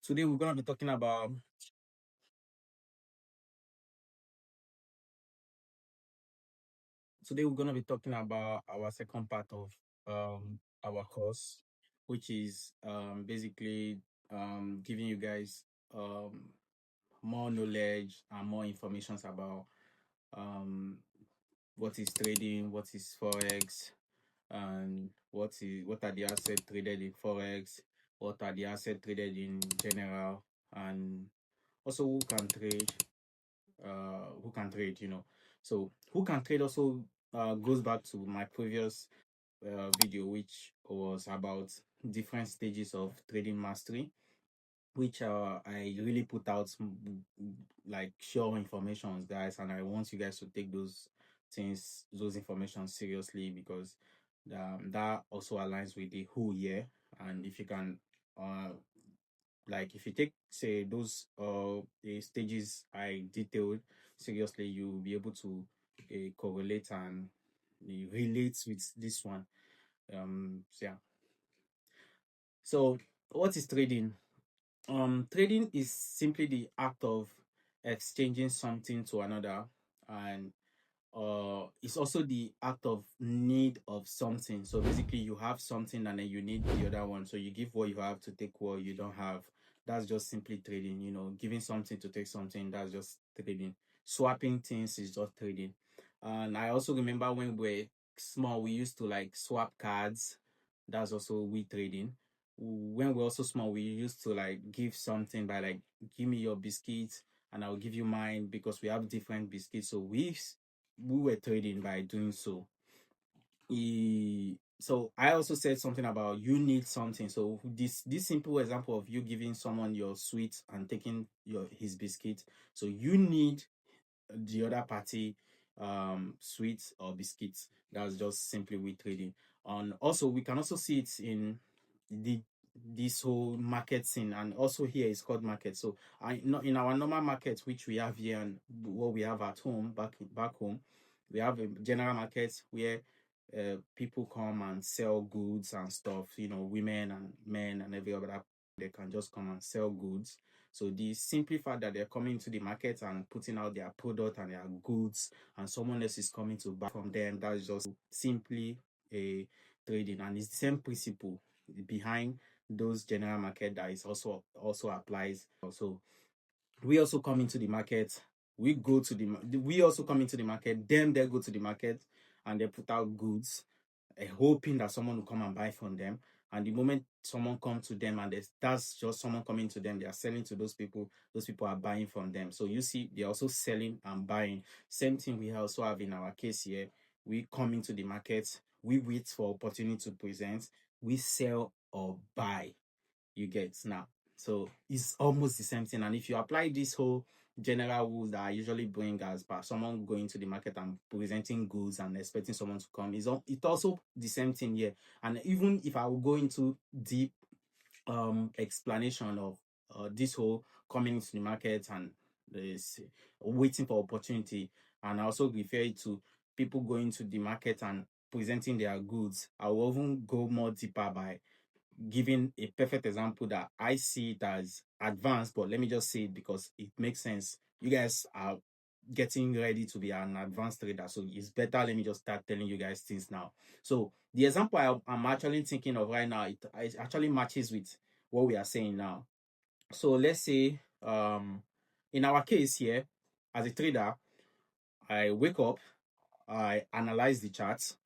Today we're gonna be talking about our second part of our course, which is basically giving you guys um more knowledge and more information about um what is trading, what is forex, and what are the assets traded in forex, what are the assets traded in general, and also who can trade, So who can trade also goes back to my previous video, which was about different stages of trading mastery, which I really put out like sure information, guys, and I want you guys to take those information seriously, because that also aligns with the who here. And if you can uh like if you take, say, those the stages I detailed seriously, you'll be able to correlate and relate with this one. So yeah. So what is trading? Trading is simply the act of exchanging something to another, and it's also the act of need of something. So basically, you have something and then you need the other one. So you give what you have to take what you don't have. That's just simply trading. Giving something to take something. That's just trading. Swapping things is just trading. And I also remember when we were small, we used to like swap cards. That's also we trading. When we're also small, we used to like give something by like, give me your biscuits and I'll give you mine, because we have different biscuits. So we were trading by doing so. So I also said something about you need something. So this simple example of you giving someone your sweet and taking his biscuit. So you need the other party sweets or biscuits. That's just simply we trading. And also we can also see it in the this whole market scene, and also here is called market. So I know in our normal market which we have here and what we have at home, back home, we have a general market where people come and sell goods and stuff, women and men and every other, they can just come and sell goods. So the simple fact that they're coming to the market and putting out their product and their goods, and someone else is coming to buy from them, that's just simply a trading. And it's the same principle behind those general market that is also applies. So we also come into the market, we also come into the market, then they go to the market and they put out goods, hoping that someone will come and buy from them. And the moment someone comes to them and that's just someone coming to them, they are selling to those people are buying from them. So you see, they're also selling and buying. Same thing we also have in our case here. We come into the market, we wait for opportunity to present, we sell or buy. You get now. So it's almost the same thing. And if you apply this whole general rules that I usually bring as per someone going to the market and presenting goods and expecting someone to come, it's also the same thing here. And even if I will go into deep explanation of this whole coming into the market and this waiting for opportunity, and I also refer it to people going to the market and presenting their goods, I will even go more deeper by giving a perfect example that I see it as advanced, but let me just say it because it makes sense. You guys are getting ready to be an advanced trader, so it's better. Let me just start telling you guys things now. So the example I'm actually thinking of right now, it actually matches with what we are saying now. So let's say in our case here, as a trader, I wake up, I analyze the charts,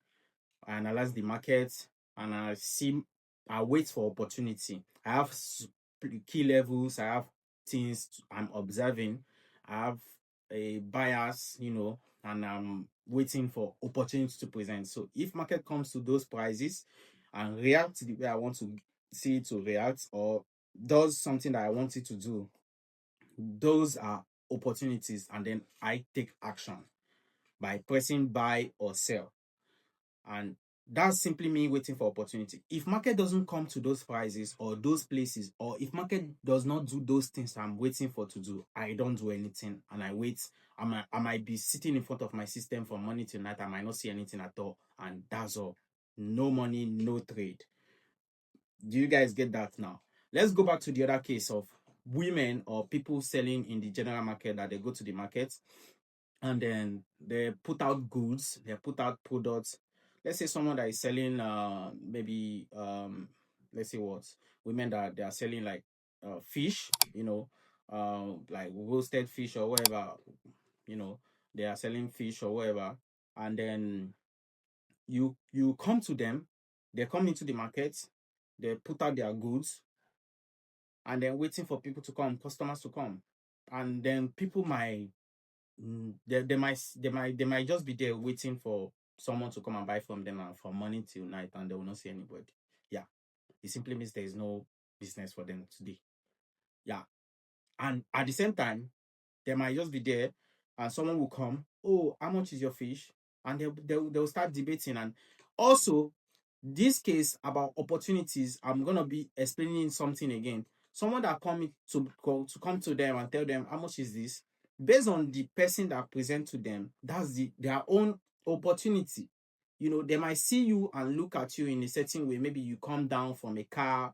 I analyze the market, and I wait for opportunity. I have key levels, I have things I'm observing, I have a bias, and I'm waiting for opportunity to present. So if market comes to those prices and react the way I want to see it to react, or does something that I want it to do, those are opportunities, and then I take action by pressing buy or sell. And that's simply me waiting for opportunity. If market doesn't come to those prices or those places, or if market does not do those things I'm waiting for to do, I don't do anything and I wait. I might be sitting in front of my system from morning till night. I might not see anything at all, and that's all. No money, no trade. Do you guys get that now? Let's go back to the other case of women or people selling in the general market that they go to the market, and then they put out goods, they put out products. Let's say someone that is selling maybe let's say what, women that they are selling like fish, like roasted fish or whatever, you know, they are selling fish or whatever. And then you come to them, they come into the market, they put out their goods, and then waiting for people to come, customers to come. And then people might they might just be there waiting for someone to come and buy from them, and from morning till night, and they will not see anybody. Yeah, it simply means there is no business for them today. Yeah, and at the same time, they might just be there, and someone will come. Oh, how much is your fish? And they'll start debating. And also, this case about opportunities, I'm gonna be explaining something again. Someone that come to them and tell them how much is this, based on the person that present to them, that's their own opportunity. They might see you and look at you in a certain way. Maybe you come down from a car,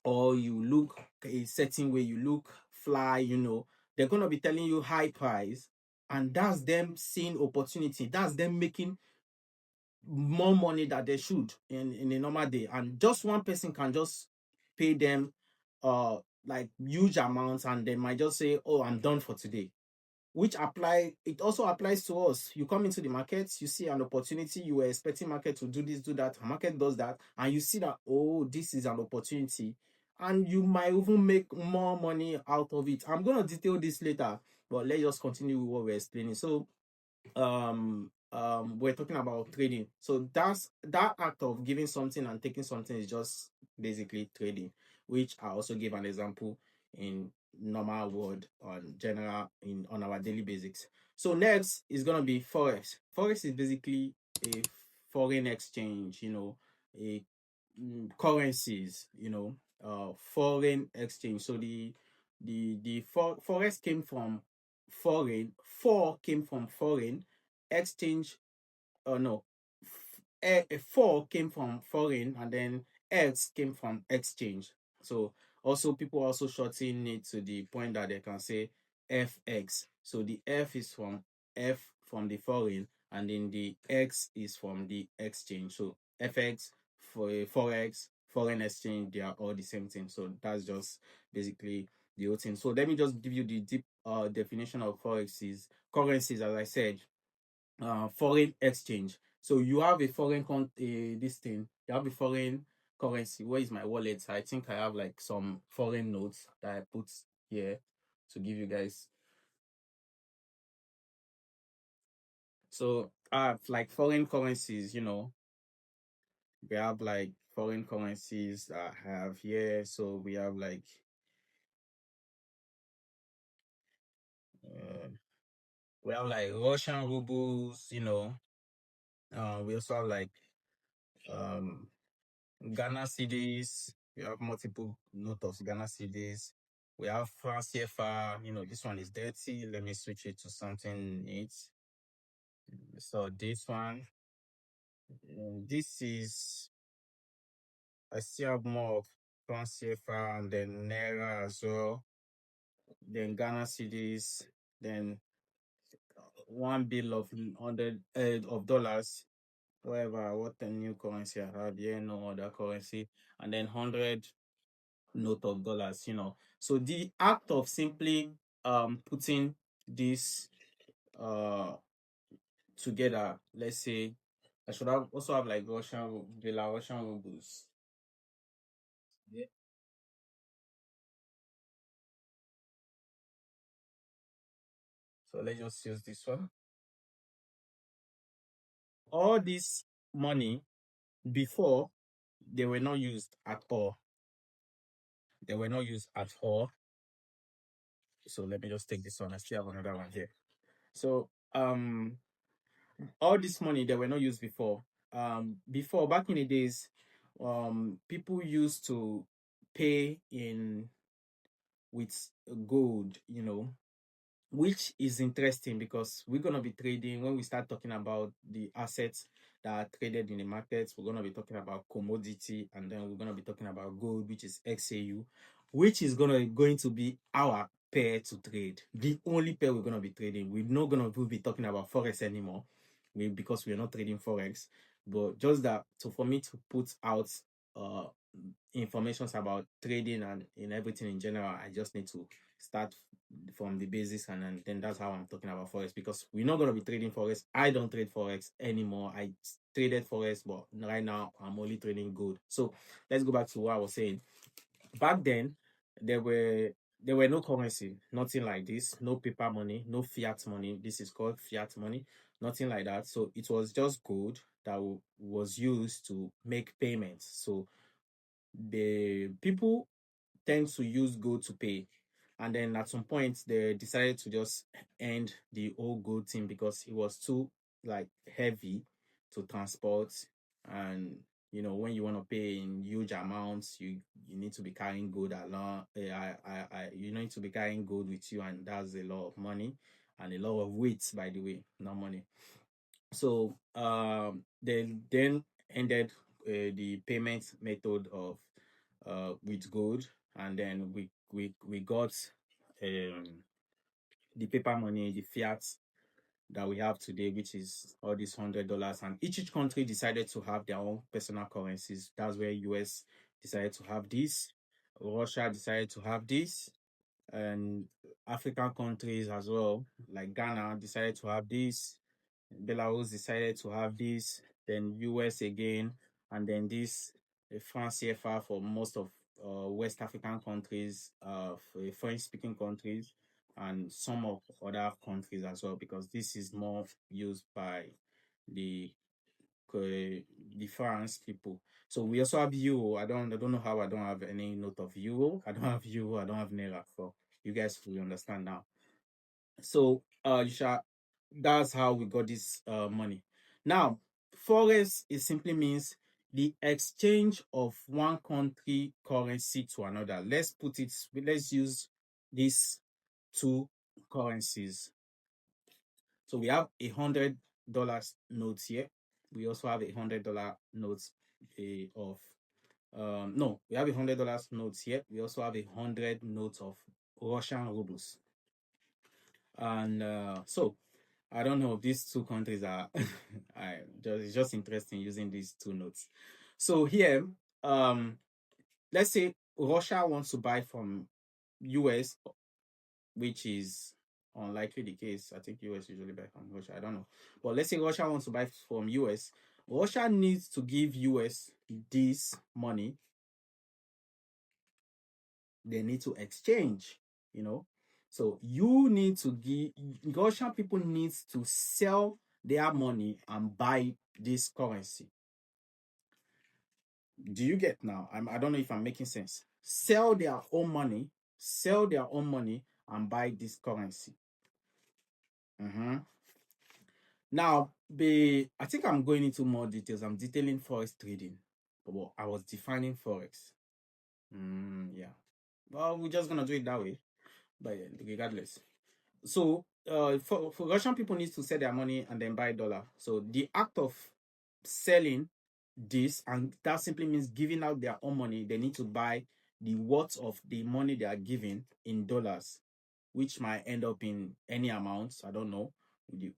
or you look a certain way, you look fly, they're gonna be telling you high price, and that's them seeing opportunity. That's them making more money that they should in a normal day. And just one person can just pay them like huge amounts, and they might just say, oh, I'm done for today. It also applies to us. You come into the market, you see an opportunity, you were expecting market to do this, do that, market does that, and you see that, oh, this is an opportunity, and you might even make more money out of it. I'm going to detail this later, but let's just continue with what we're explaining. So we're talking about trading. So that act of giving something and taking something is just basically trading, which I also gave an example in normal world on general on our daily basics. So next is gonna be Forex. Forex is basically a foreign exchange, a currencies, foreign exchange. So the Forex came from foreign, came from foreign exchange. No, four came from foreign, and then X came from exchange. So also people also shorten it to the point that they can say FX. So the F from the foreign, and then the X is from the exchange. So FX for Forex, foreign exchange, they are all the same thing. So that's just basically the whole thing. So let me just give you the deep definition of Forex is currencies, as I said. Foreign exchange. So you have a this thing. You have a foreign currency. Where is my wallet? I think I have like some foreign notes that I put here to give you guys. So I have like foreign currencies. We have like foreign currencies that I have here. So we have like uh, Russian rubles. We also have like um Ghana cedis. We have multiple note of Ghana cedis. We have France CFA. This one is dirty. Let me switch it to something neat. So this one, this is, I still have more of France CFA, and then Naira as well. Then Ghana cedis. Then one bill of 100 of dollars. Whatever, what the new currency I have here, no other currency. And then 100 note of dollars. So the act of simply putting this uh together, let's say I should have also have like Russian rubles. Yeah. So let's just use this one. All this money before, they were not used at all. They were not used at all. So let me just take this one. I still have another one here. So all this money, they were not used before. Before, back in the days, people used to pay in with gold, which is interesting because we're gonna be trading. When we start talking about the assets that are traded in the markets, we're gonna be talking about commodity, and then we're gonna be talking about gold, which is XAU. which is going to be our pair to trade. The only pair we're gonna be trading. We're not gonna be talking about Forex anymore. Because we're not trading Forex. But just that, so for me to put out uh informations about trading and in everything in general, I just need to start from the basics, and then that's how I'm talking about Forex, because we're not going to be trading Forex. I don't trade Forex anymore. I traded Forex, but right now I'm only trading gold. So let's go back to what I was saying. Back then, there were no currency, nothing like this, no paper money, no fiat money. This is called fiat money, nothing like that. So it was just gold that was used to make payments. So the people tend to use gold to pay. And then at some point they decided to just end the whole gold thing because it was too like heavy to transport. And when you want to pay in huge amounts, you need to be carrying gold along. You need to be carrying gold with you, and that's a lot of money and a lot of weight, by the way, not money. So they then ended the payment method of with gold, and then we got um, the paper money, the fiat that we have today, which is all these $100. And each country decided to have their own personal currencies. That's where US decided to have this, Russia decided to have this, and African countries as well, like Ghana, decided to have this. Belarus decided to have this, then US again, and then this France CFA for most of West African countries, French speaking countries, and some of other countries as well, because this is more used by the the France people. So we also have euro. I don't know how I don't have any note of euro. I don't have euro. I don't have naira. For you guys to understand now. So that's how we got this money. Now, forex, it simply means the exchange of one country currency to another. Let's use these two currencies. So we have $100 notes here. We also have $100 notes of no, we have $100 notes here. We also have 100 notes of Russian rubles. And so I don't know if these two countries are it's just interesting using these two notes. So here, let's say Russia wants to buy from US, which is unlikely the case. I think US usually buy from Russia. I don't know. But let's say Russia wants to buy from US. Russia needs to give US this money. They need to exchange, you know. So you need to give Russian people needs to sell their money and buy this currency. Do you get now? I don't know if I'm making sense. Sell their own money, and buy this currency. Now, I think I'm going into more details. I'm detailing forex trading, but I was defining forex. Yeah. Well, we're just gonna do it that way, but regardless. So for Russian people needs to sell their money and then buy dollar. So the act of selling this, and that simply means giving out their own money, they need to buy the worth of the money they are giving in dollars, which might end up in any amounts. I don't know.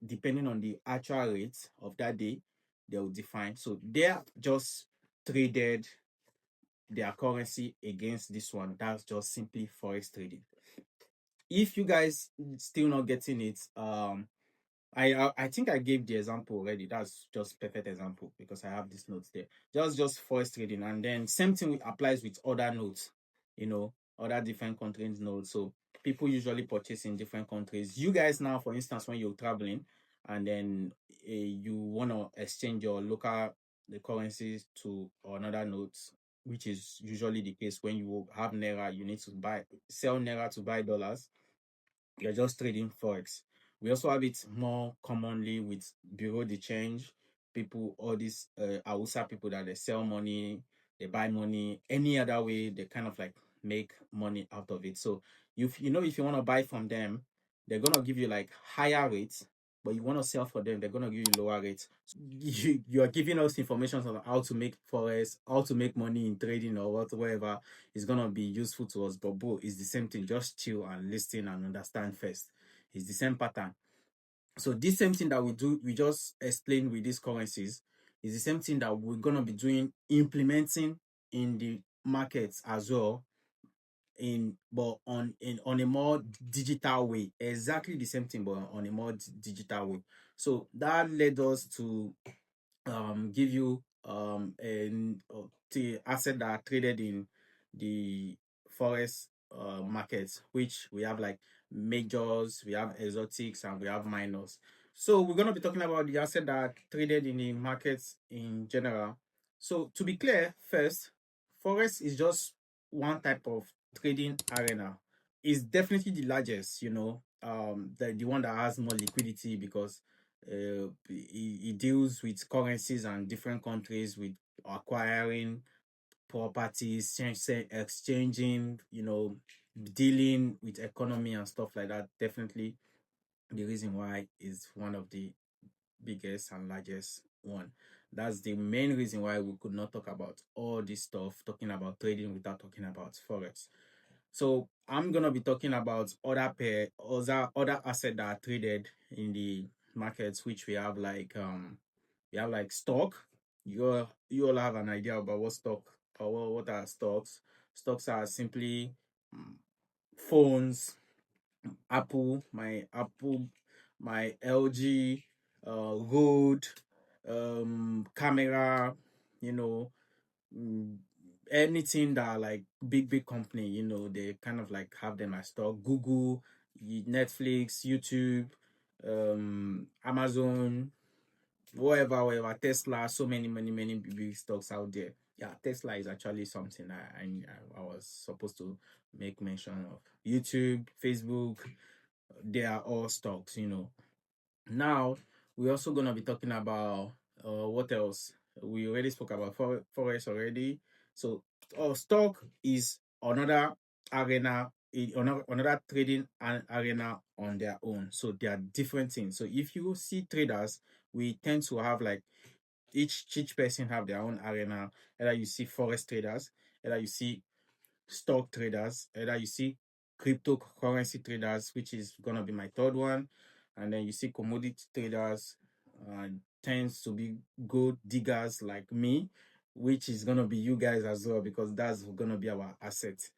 Depending on the actual rate of that day, they will define. So they are just traded their currency against this one. That's just simply forex trading. If you guys still not getting it, I think I gave the example already. That's just perfect example because I have this notes there. Just forex trading, and then same thing applies with other notes, other different countries notes. So people usually purchase in different countries. You guys now, for instance, when you're traveling and then you want to exchange your local the currencies to another notes, which is usually the case when you have naira, you need to sell naira to buy dollars. You're just trading forex. We also have it more commonly with bureau de change people, all these Hausa people that they sell money, they buy money any other way, they kind of like make money out of it. So if you want to buy from them, they're gonna give you like higher rates, but you want to sell for them, they're going to give you lower rates. You are giving us information on how to make forex, how to make money in trading or whatever is going to be useful to us. But bro, it's the same thing. Just chill and listen and understand first. It's the same pattern. So this same thing that we just explained with these currencies is the same thing that we're going to be doing, implementing in the markets as well, on a more digital way. Exactly the same thing, but on a more digital way. So that led us to give you the asset that are traded in the forex markets, which we have like majors, we have exotics, and we have minors. So we're going to be talking about the asset that are traded in the markets in general. So to be clear, first, forex is just one type of trading arena. It's definitely the largest, the one that has more liquidity, because it deals with currencies and different countries, with acquiring properties, exchanging, dealing with economy and stuff like that. Definitely the reason why is one of the biggest and largest one. That's the main reason why we could not talk about all this stuff, talking about trading without talking about forex. So I'm gonna be talking about other assets that are traded in the markets, which we have like stock. You all have an idea about what stock, or what are stocks. Stocks are simply phones, Apple, my LG, Rode, camera, you know, mm, anything that like big company, they kind of like have them as stock. Google, Netflix, YouTube, Amazon, whatever, Tesla, so many big stocks out there. Yeah, Tesla is actually something I was supposed to make mention of. YouTube, Facebook, they are all stocks. Now, we're also going to be talking about what else? We already spoke about Forex already. So, stock is another arena, another trading arena on their own. So, they are different things. So, if you see traders, we tend to have like each person have their own arena. Either you see Forex traders, either you see stock traders, either you see cryptocurrency traders, which is gonna be my third one, and then you see commodity traders, tends to be gold diggers like me, which is gonna be you guys as well, because that's gonna be our asset,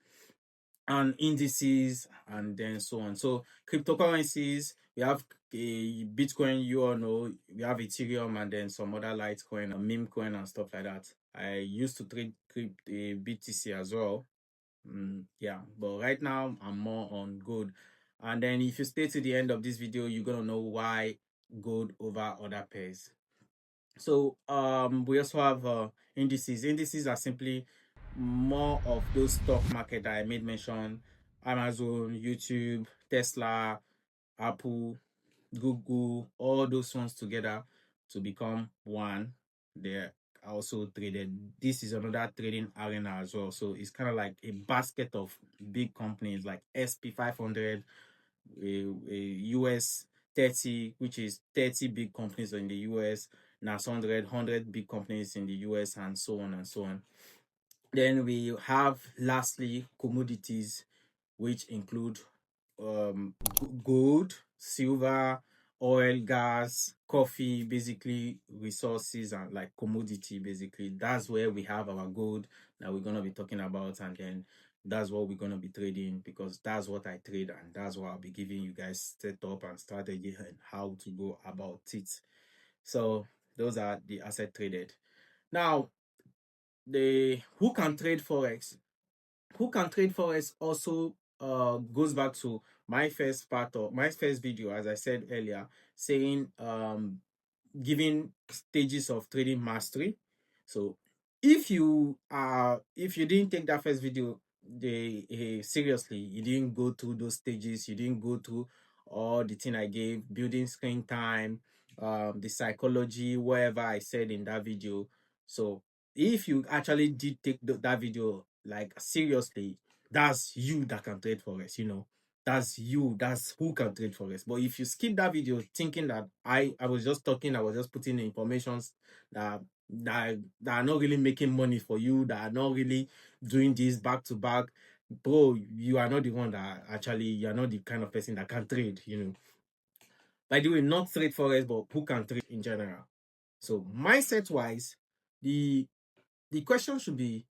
and indices, and then so on. So cryptocurrencies, we have a Bitcoin, you all know, we have Ethereum, and then some other Litecoin, meme coin, and stuff like that. I used to trade BTC as well. Yeah, but right now I'm more on gold. And then if you stay to the end of this video, you're gonna know why gold over other pairs. So we also have indices. Indices are simply more of those stock market that I made mention: Amazon, YouTube, Tesla, Apple, Google, all those ones together to become one. They're also traded. This is another trading arena as well. So it's kind of like a basket of big companies like SP 500, a US 30, which is 30 big companies in the US, NAS 100 big companies in the US, and so on and so on. Then we have lastly commodities, which include gold, silver, oil, gas, coffee, basically resources and like commodity. Basically, that's where we have our gold that we're gonna be talking about, and then that's what we're gonna be trading, because that's what I trade, and that's what I'll be giving you guys setup and strategy and how to go about it. So those are the asset traded. Now, the who can trade forex? Who can trade forex also goes back to my first part of my first video, as I said earlier, saying giving stages of trading mastery. So if you didn't take that first video seriously, you didn't go through those stages, you didn't go through all the thing I gave, building screen time, the psychology, whatever I said in that video. So if you actually did take that video like seriously, that's you that can trade forex. That's you. That's who can trade forex. But if you skip that video thinking that I was just talking, I was just putting the informations that that are not really making money for you, that are not really doing this back to back, bro, you are not the one that actually, you're not the kind of person that can trade. By the way, not trade forex, but who can trade in general. So mindset wise, the the question should be,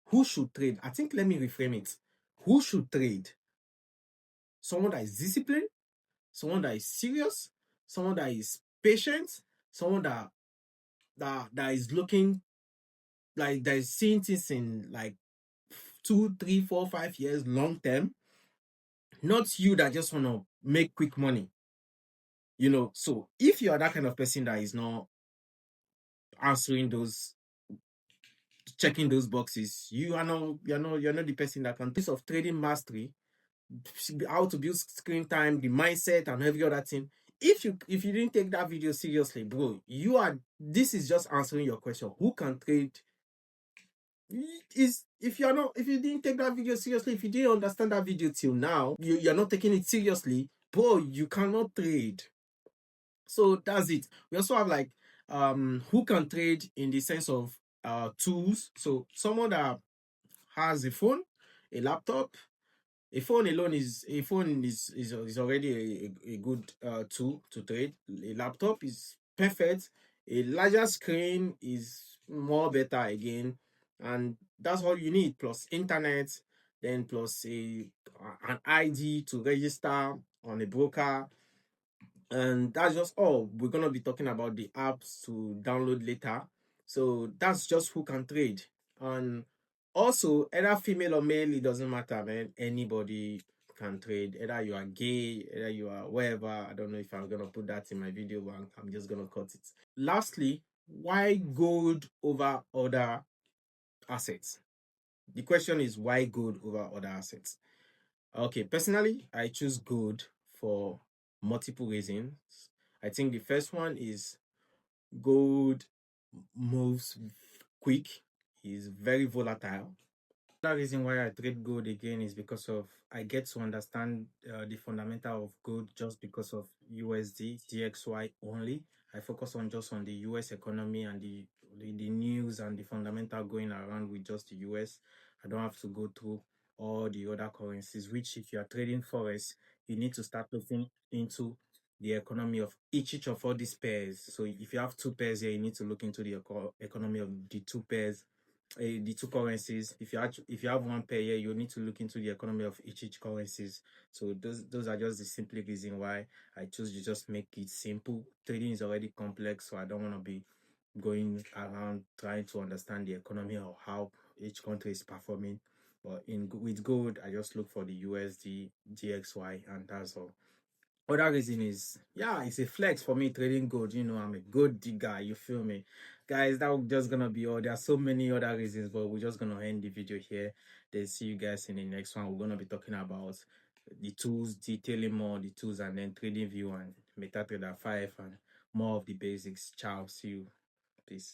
who should trade? I think, let me reframe it. Who should trade? Someone that is disciplined, someone that is serious, someone that is patient, someone that is looking, like, that is seeing things in like 2, 3, 4, 5 years long term. Not you that just want to make quick money. So if you are that kind of person that is not answering those, checking those boxes, you're not the person that can. Piece of trading mastery, how to build screen time, the mindset, and every other thing. If you didn't take that video seriously, bro, this is just answering your question. Who can trade? Is if you didn't take that video seriously, if you didn't understand that video till now, you're not taking it seriously, bro, you cannot trade. So that's it. We also have like who can trade in the sense of tools. So someone that has a phone, a laptop. A phone is already a good tool to trade. A laptop is perfect. A larger screen is more better again, and that's all you need. Plus internet, then plus an ID to register on a broker, and that's just all. We're gonna be talking about the apps to download later. So that's just who can trade. And also, either female or male, it doesn't matter, man. Anybody can trade. Either you are gay, either you are whatever. I don't know if I'm gonna put that in my video, but I'm just gonna cut it. Lastly, why gold over other assets? The question is, why gold over other assets? Okay, personally, I choose gold for multiple reasons. I think the first one is gold moves quick, is very volatile. The reason why I trade gold again is because of I get to understand the fundamental of gold just because of USD, DXY only. I focus on just on the US economy and the news and the fundamental going around with just the US. I don't have to go through all the other currencies, which if you are trading forex, you need to start looking into the economy of each of all these pairs. So if you have two pairs here, you need to look into the economy of the two pairs, the two currencies. If you have one pair here, you need to look into the economy of each currencies. So those are just the simple reason why I choose to just make it simple. Trading is already complex, so I don't want to be going around trying to understand the economy or how each country is performing. But with gold, I just look for the USD, DXY, and that's all. Other reason is, yeah, it's a flex for me trading gold. I'm a gold digger. You feel me? Guys, that was just gonna be all. There are so many other reasons, but we're just gonna end the video here. Then see you guys in the next one. We're gonna be talking about the tools, detailing more the tools, and then trading view and MetaTrader 5 and more of the basics. Ciao. See you. Peace.